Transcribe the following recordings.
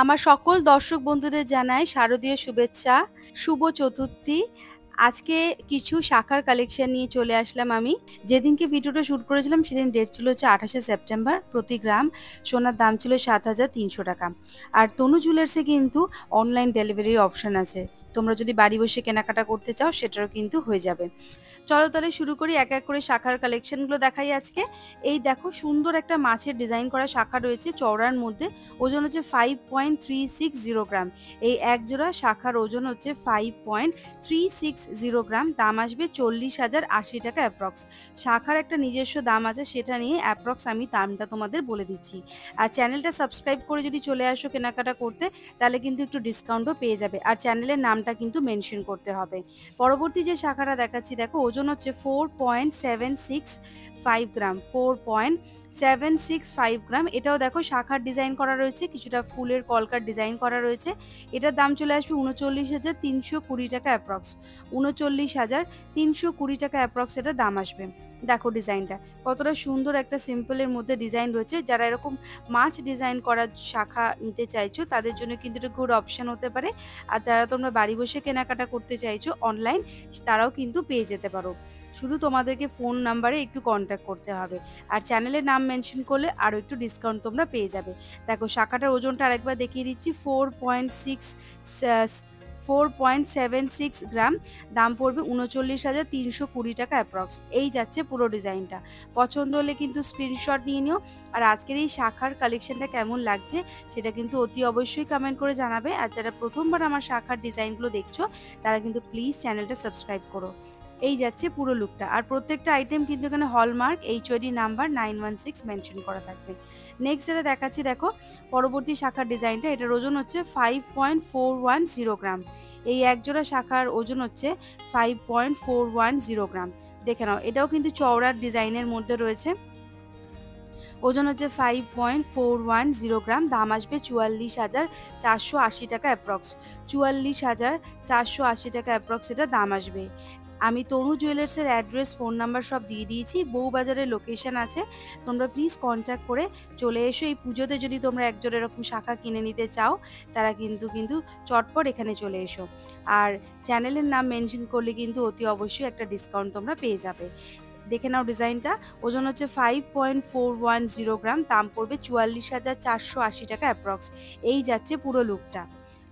আমার সকল দর্শক বন্ধুদের জানাই শারদীয় শুভেচ্ছা, শুভ চতুর্থী। আজকে কিছু শাখার কালেকশন নিয়ে চলে আসলাম আমি। যেদিনকে ভিডিওটা শুট করেছিলাম সেদিন ডেট ছিল হচ্ছে 28শে সেপ্টেম্বর। প্রতি গ্রাম সোনার দাম ছিল ৭,৩০০ টাকা। আর তনু জুয়েলার্সে কিন্তু অনলাইন ডেলিভারির অপশন আছে। তোমরা যদি বাড়ি বসে কেনাকাটা করতে চাও সেটারও কিন্তু হয়ে যাবে। চলো তাহলে শুরু করি, এক এক করে শাখার কালেকশনগুলো দেখাই আজকে। এই দেখো, সুন্দর একটা মাছের ডিজাইন করা শাখা রয়েছে চওড়ার মধ্যে। ওজন হচ্ছে 5.360 গ্রাম। এই এক জোড়া শাখার ওজন হচ্ছে 5.360 গ্রাম। দাম আসবে 40,080 টাকা অ্যাপ্রক্স। শাখার একটা নিজস্ব দাম আছে, সেটা নিয়ে অ্যাপ্রক্স আমি দামটা তোমাদের বলে দিচ্ছি। আর চ্যানেলটা সাবস্ক্রাইব করে যদি চলে আসো কেনাকাটা করতে, তাহলে কিন্তু একটু ডিসকাউন্টও পেয়ে যাবে। আর চ্যানেলের নামটা কিন্তু মেনশন করতে হবে। পরবর্তী যে শাখাটা দেখাচ্ছি দেখো, ওজন হচ্ছে 4.765 গ্রাম। 4.765 গ্রাম। এটাও দেখো শাখার ডিজাইন করা রয়েছে, কিছুটা ফুলের কলকার ডিজাইন করা রয়েছে। এটার দাম চলে আসবে 39,320 টাকা অ্যাপ্রক্স। 39,320 টাকা অ্যাপ্রক্স এটা দাম আসবে। দেখো ডিজাইনটা কতটা সুন্দর, একটা সিম্পলের মধ্যে ডিজাইন রয়েছে। যারা এরকম মাছ ডিজাইন করা শাখা নিতে চাইছো তাদের জন্য কিন্তু এটা গুড অপশন হতে পারে। আর যারা তোমরা বাড়ি বসে কেনাকাটা করতে চাইছো অনলাইন, তারাও কিন্তু পেয়ে যেতে পারো। শুধু তোমাদেরকে ফোন নাম্বারে একটু কন্ট্যাক্ট করতে হবে। আর চ্যানেলের নাম মেনশন করলে আরও একটু ডিসকাউন্ট তোমরা পেয়ে যাবে। দেখো শাখাটার ওজনটা আরেকবার দেখিয়ে দিচ্ছি, 4.76 গ্রাম। দাম পড়বে 39,320 টাকা অ্যাপ্রক্স। এই যাচ্ছে পুরো ডিজাইনটা। পছন্দ হলে কিন্তু স্ক্রিনশট নিয়ে নিও। আর আজকের এই শাখার কালেকশনটা কেমন লাগছে সেটা কিন্তু অতি অবশ্যই কমেন্ট করে জানাবে। আর যারা প্রথমবার আমার শাখার ডিজাইনগুলো দেখছো তারা কিন্তু প্লিজ চ্যানেলটা সাবস্ক্রাইব করো। এই যাচ্ছে পুরো লুকটা। আর প্রত্যেকটা আইটেম কিন্তু এখানে হলমার্ক HOD নাম্বার 916 মেনশন করা থাকবে। নেক্সট যেটা দেখাচ্ছি দেখো, পরবর্তী শাখার ডিজাইনটা, এটার ওজন হচ্ছে 5.410 গ্রাম। এই একজোড়া শাখার ওজন হচ্ছে 5.410 গ্রাম। দেখে নাও, এটাও কিন্তু চওড়ার ডিজাইনের মধ্যে রয়েছে। ওজন হচ্ছে 5.410 গ্রাম। দাম আসবে 44,480 টাকা অ্যাপ্রক্স। 44,480 টাকা অ্যাপ্রক্স এটা দাম আসবে। আমি তনু জুয়েলার্সের অ্যাড্রেস, ফোন নাম্বার সব দিয়ে দিয়েছি। বউবাজারের লোকেশন আছে, তোমরা প্লিজ কন্ট্যাক্ট করে চলে এসো। এই পুজোতে যদি তোমরা একজোড়া এরকম শাখা কিনে নিতে চাও তারা কিন্তু চটপট এখানে চলে এসো। আর চ্যানেলের নাম মেনশন করলে কিন্তু অতি অবশ্যই একটা ডিসকাউন্ট তোমরা পেয়ে যাবে। দেখে নাও ডিজাইনটা। ওজন হচ্ছে 5.410 গ্রাম। দাম পড়বে 44,480 টাকা অ্যাপ্রক্স। এই যাচ্ছে পুরো লুকটা।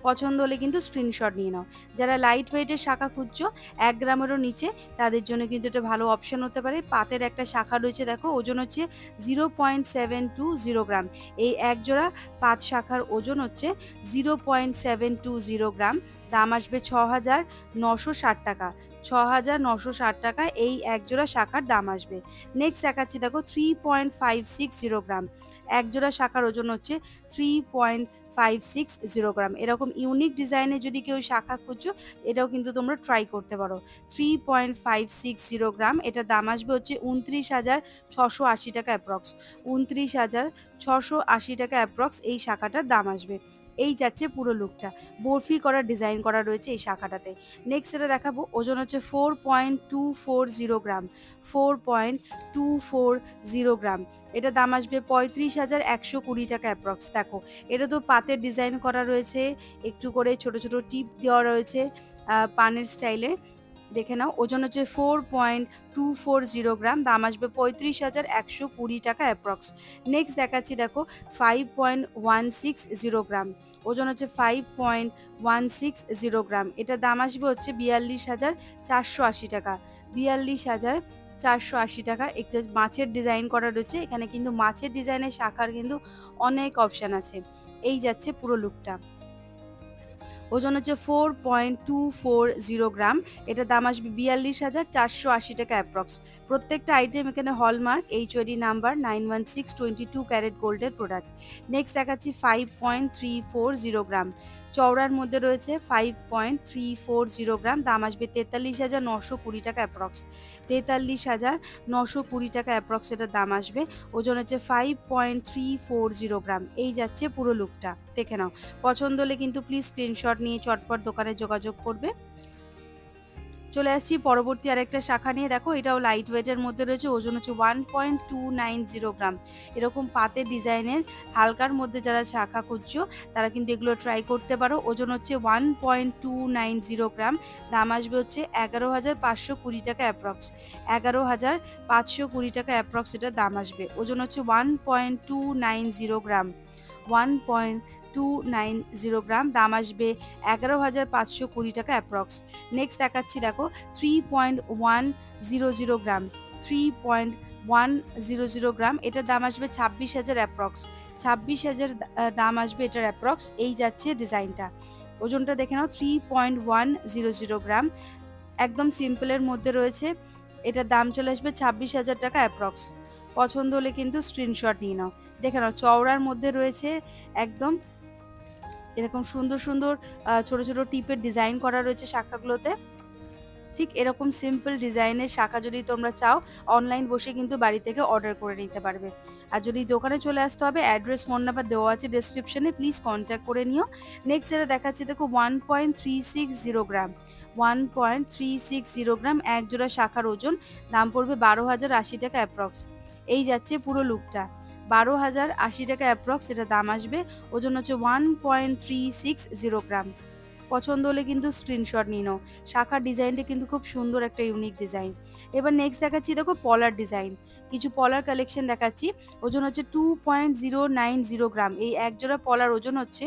পছন্দ হলে কিন্তু স্ক্রিনশট নিয়ে নাও। যারা লাইট ওয়েটের শাখা খুঁজছো 1 গ্রামেরও নিচে, তাদের জন্য কিন্তু এটা ভালো অপশন হতে পারে। পাতের একটা শাখা রয়েছে দেখো, ওজন হচ্ছে 0.720 গ্রাম। এই এক জোড়া পাত শাখার ওজন হচ্ছে 0.720 গ্রাম। দাম আসবে 6,960 টাকা। 6,960 টাকা এই একজোড়া শাখার দাম আসবে। নেক্সট দেখাচ্ছি দেখো, 3.560 গ্রাম। একজোড়া শাখার ওজন হচ্ছে 3.560 গ্রাম। এরকম ইউনিক ডিজাইনে যদি কেউ শাখা খুঁজছো, এটাও কিন্তু তোমরা ট্রাই করতে পারো। 3.560 গ্রাম। এটা দাম আসবে হচ্ছে 29,680 টাকা অ্যাপ্রক্স। 29,680 টাকা অ্যাপ্রক্স এই শাখাটার দাম আসবে। এই যাচ্ছে পুরো লুকটা। বরফি করা ডিজাইন করা রয়েছে এই শাখাটাতে। নেক্সট এটা দেখাবো, ওজন হচ্ছে 4.240 গ্রাম। 4.240 গ্রাম। এটা দাম আসবে 35,120 টাকা অ্যাপ্রক্স। দেখো, এটা তো পাতের ডিজাইন করা রয়েছে, একটু করে ছোট ছোট টিপ দেওয়া রয়েছে পানের স্টাইলে। দেখে নাও, ওজন হচ্ছে 4.240 গ্রাম। দাম আসবে 35,120 টাকা অ্যাপ্রক্স। নেক্সট দেখাচ্ছি দেখো, 5.160 গ্রাম। ওজন হচ্ছে 5.160 গ্রাম। এটার দাম আসবে হচ্ছে 42,480 টাকা। 42,480 টাকা। একটা মাছের ডিজাইন করা রয়েছে এখানে, কিন্তু মাছের ডিজাইনের শাখার কিন্তু অনেক অপশান আছে। এই যাচ্ছে পুরো লুকটা। ওজন হচ্ছে 4.240 গ্রাম। এটার দাম আসবে 42,480 টাকা অ্যাপ্রক্স। প্রত্যেকটা আইটেম এখানে হলমার্ক HOD নাম্বার 916 22 ক্যারেট গোল্ডের প্রোডাক্ট। নেক্সট দেখাচ্ছি 5.340 গ্রাম। চওড়ার মধ্যে রয়েছে 5.340 গ্রাম। দাম আসবে 43,920 টাকা অ্যাপ্রক্স। 43,920 টাকা অ্যাপ্রক্স এটার দাম আসবে। ওজন হচ্ছে 5.340 গ্রাম। এই যাচ্ছে পুরো লুকটা। দেখে নাও, পছন্দ হলে কিন্তু প্লিজ স্ক্রিনশট নিয়ে চটপট দোকানে যোগাযোগ করবে। চলে আসছি পরবর্তী আরেকটা শাখা নিয়ে। দেখো এটাও লাইট ওয়েটের মধ্যে রয়েছে, ওজন হচ্ছে 1.290 গ্রাম। এরকম পাতের ডিজাইনের হালকার মধ্যে যারা শাখা খুঁজছো তারা কিন্তু এগুলো ট্রাই করতে পারো। ওজন হচ্ছে 1.290 গ্রাম, দাম আসবে হচ্ছে 11,520 টাকা অ্যাপ্রক্স। 11,520 টাকা অ্যাপ্রক্স এটার দাম আসবে। ওজন হচ্ছে 1.290 গ্রাম, 1.290 গ্রাম, দাম আসবে 11,520 টাকা অ্যাপ্রক্স। নেক্সট দেখাচ্ছি দেখো 3.100 গ্রাম, 3.100 গ্রাম, এটার দাম আসবে 26,000 অ্যাপ্রক্স। 26,000 দাম আসবে এটার অ্যাপ্রক্স। এই যাচ্ছে ডিজাইনটা। ওজনটা দেখে নাও, 3.100 গ্রাম, একদম সিম্পলের মধ্যে রয়েছে। এটার দাম চলে আসবে 26,000 টাকা অ্যাপ্রক্স। পছন্দ হলে কিন্তু স্ক্রিনশট নিয়ে নাও। দেখে নাও চওড়ার মধ্যে রয়েছে, একদম এরকম সুন্দর সুন্দর ছোট ছোট টিপের ডিজাইন করা রয়েছে শাখাগুলোতে। ঠিক এরকম সিম্পল ডিজাইনের শাখা যদি তোমরা চাও, অনলাইন বসে কিন্তু বাড়ি থেকে অর্ডার করে নিতে পারবে। আর যদি দোকানে চলে আসতে হবে, অ্যাড্রেস ফোন নাম্বার দেওয়া আছে ডেসক্রিপশনে, প্লিজ কন্ট্যাক্ট করে নিও। নেক্সট যেটা দেখাচ্ছি দেখো 1.360 গ্রাম, 1.360 গ্রাম, এক জোড়া শাখার ওজন, দাম পড়বে 12,080 টাকা অ্যাপ্রক্স। এই যাচ্ছে পুরো লুকটা, 12,080 টাকা অ্যাপ্রক্স এটা দাম আসবে। ওজন হচ্ছে 1.360 গ্রাম। পছন্দ হলে কিন্তু স্ক্রিনশট নিয়ে নাও। শাখার ডিজাইনটা কিন্তু খুব সুন্দর একটা ইউনিক ডিজাইন। এবার নেক্সট দেখাচ্ছি দেখো পলার ডিজাইন, কিছু পলার কালেকশন দেখাচ্ছি। ওজন হচ্ছে 2.090 গ্রাম, এই এক জোড়া পলার ওজন হচ্ছে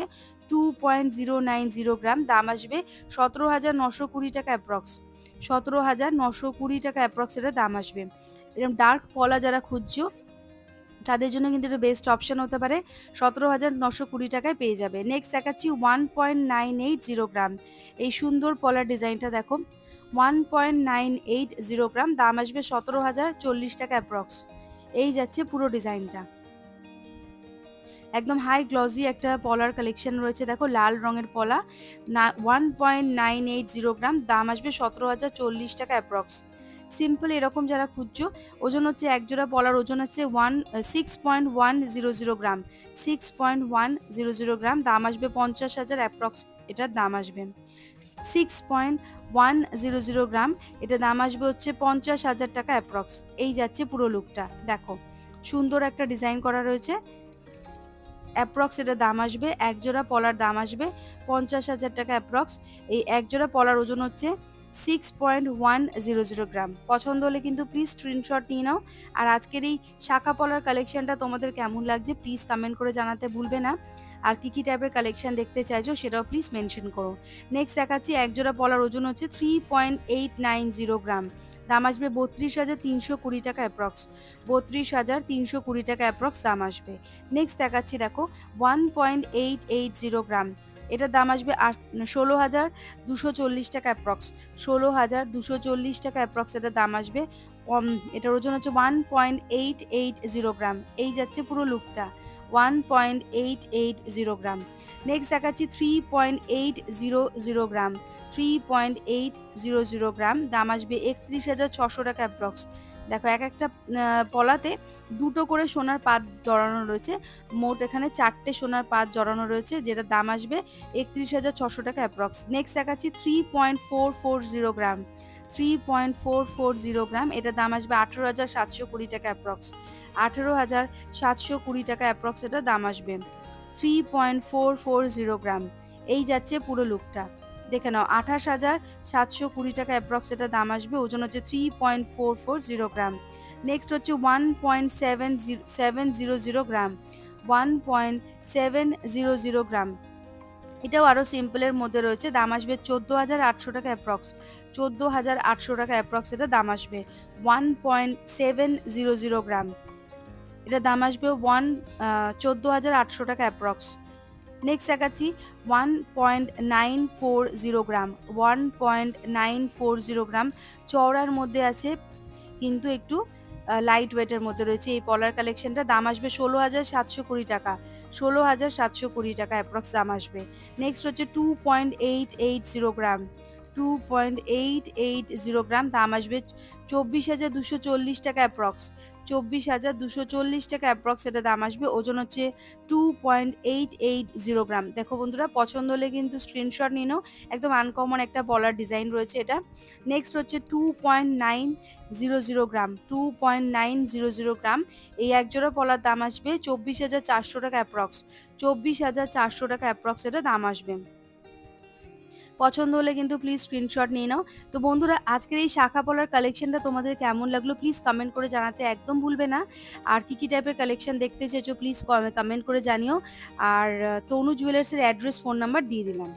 2.090 গ্রাম, দাম আসবে 17,920 টাকা অ্যাপ্রক্স। 17,920 টাকা অ্যাপ্রক্স এটা দাম আসবে। এরকম ডার্ক পলা যারা খুঁজছো তাদের জন্য কিন্তু এটা বেস্ট অপশন হতে পারে। 17,920 টাকায় পেয়ে যাবে। নেক্সট দেখাচ্ছি 1.980 গ্রাম, এই সুন্দর পলার ডিজাইনটা দেখো, 1.980 গ্রাম, দাম আসবে 17,040 টাকা অ্যাপ্রক্স। এই যাচ্ছে পুরো ডিজাইনটা। একদম হাই গ্লসি একটা পলার কালেকশন রয়েছে, দেখো লাল রঙের পলা, 1.980 গ্রাম, দাম আসবে 17,040 টাকা অ্যাপ্রক্স। সিম্পল এরকম যারা খুঁজছো, ওজন হচ্ছে এক জোড়া পলার ওজন হচ্ছে 6.100 গ্রাম, 6.100 গ্রাম, দাম আসবে 50,000 অ্যাপ্রক্স এটার দাম আসবে। 6.100 গ্রাম, এটা দাম আসবে হচ্ছে 50,000 টাকা অ্যাপ্রক্স। এই যাচ্ছে পুরো লুকটা, দেখো সুন্দর একটা ডিজাইন করা রয়েছে। অ্যাপ্রক্স এটা দাম আসবে, এক জোড়া পলার দাম আসবে 50,000 টাকা অ্যাপ্রক্স। এই এক জোড়া পলার ওজন হচ্ছে 6.100 গ্রাম। পছন্দ হলে কিন্তু প্লিজ স্ক্রিনশট নিয়ে নাও। আর আজকের এই শাখা পলার কালেকশনটা তোমাদের কেমন লাগছে প্লিজ কমেন্ট করে জানাতে ভুলবে না। আর কী কী টাইপের কালেকশন দেখতে চাইছো সেটাও প্লিজ মেনশন করো। নেক্সট দেখাচ্ছি এক জোড়া পলার ওজন হচ্ছে 3.890 গ্রাম, দাম আসবে 32,320 টাকা অ্যাপ্রক্স। 32,320 টাকা অ্যাপ্রক্স দাম আসবে। নেক্সট দেখাচ্ছি দেখো 1.880 গ্রাম, এটার দাম আসবে 16,240 টাকা অ্যাপ্রক্স। 16,240 টাকা অ্যাপ্রক্স এটার দাম আসবে। এটার ওজন হচ্ছে 1.880 গ্রাম। এই যাচ্ছে পুরো লুকটা, 1.880 গ্রাম। নেক্সট দেখাচ্ছি 3.800 গ্রাম, 3.800 গ্রাম, দাম আসবে 31,600 টাকা অ্যাপ্রক্স। দেখো এক একটা পলাতে দুটো করে সোনার পাত জড়ানো রয়েছে, মোট এখানে 4টে সোনার পাত জড়ানো রয়েছে, যেটার দাম আসবে 31,600 টাকা অ্যাপ্রক্স। নেক্সট দেখাচ্ছি 3.440 গ্রাম, 3.440 গ্রাম, এটার দাম আসবে 18,720 টাকা অ্যাপ্রক্স। 18,720 টাকা অ্যাপ্রক্স এটার দাম আসবে। 3.440 গ্রাম। এই যাচ্ছে পুরো লুকটা, দেখে নাও 28,720 টাকা অ্যাপ্রক্স এটা দাম আসবে। ওজন হচ্ছে 3.440 গ্রাম। নেক্সট হচ্ছে 1.700 গ্রাম, 1.700 গ্রাম, এটাও আরও সিম্পলের মধ্যে রয়েছে, দাম আসবে 14,800 টাকা অ্যাপ্রক্স। 14,800 টাকা অ্যাপ্রক্স এটা দাম আসবে। 1.700 গ্রাম, এটা দাম আসবে 14,800 টাকা অ্যাপ্রক্স। নেক্সট দেখাচ্ছি 1.940 গ্রাম, 1.940 গ্রাম, চওড়ার মধ্যে আছে কিন্তু একটু লাইট ওয়েটের মধ্যে রয়েছে এই পলার কালেকশনটা, দাম আসবে 16,720 টাকা। 16,720 টাকা অ্যাপ্রক্স দাম আসবে। নেক্সট হচ্ছে 2.880 গ্রাম, 2.880 গ্রাম, দাম আসবে 24,240 টাকা অ্যাপ্রক্স। 24,240 টাকা অ্যাপ্রক্স এটা দাম আসবে। ওজন হচ্ছে 2.880 গ্রাম। দেখো বন্ধুরা, পছন্দ হলে কিন্তু স্ক্রিনশট নিয়ে নাও। একদম আনকমন একটা পলার ডিজাইন রয়েছে এটা। নেক্সট হচ্ছে 2.900 গ্রাম, 2.900 গ্রাম। এই এক জোড়া পলার দাম আসবে 24,400 টাকা অ্যাপ্রক্স। 24,400 টাকা অ্যাপ্রক্স এটা দাম আসবে। পছন্দ হলে কিন্তু প্লিজ স্ক্রিনশট নিয়ে নাও। তো বন্ধুরা, আজকের এই শাখা পলার কালেকশনটা তোমাদের কেমন লাগলো প্লিজ কমেন্ট করে জানাতে একদম ভুলবে না। আর কি টাইপের কালেকশন দেখতে চেয়েছো প্লিজ কমেন্ট করে জানিও। আর তনু জুয়েলার্সের অ্যাড্রেস, ফোন নাম্বার দিয়ে দিলাম।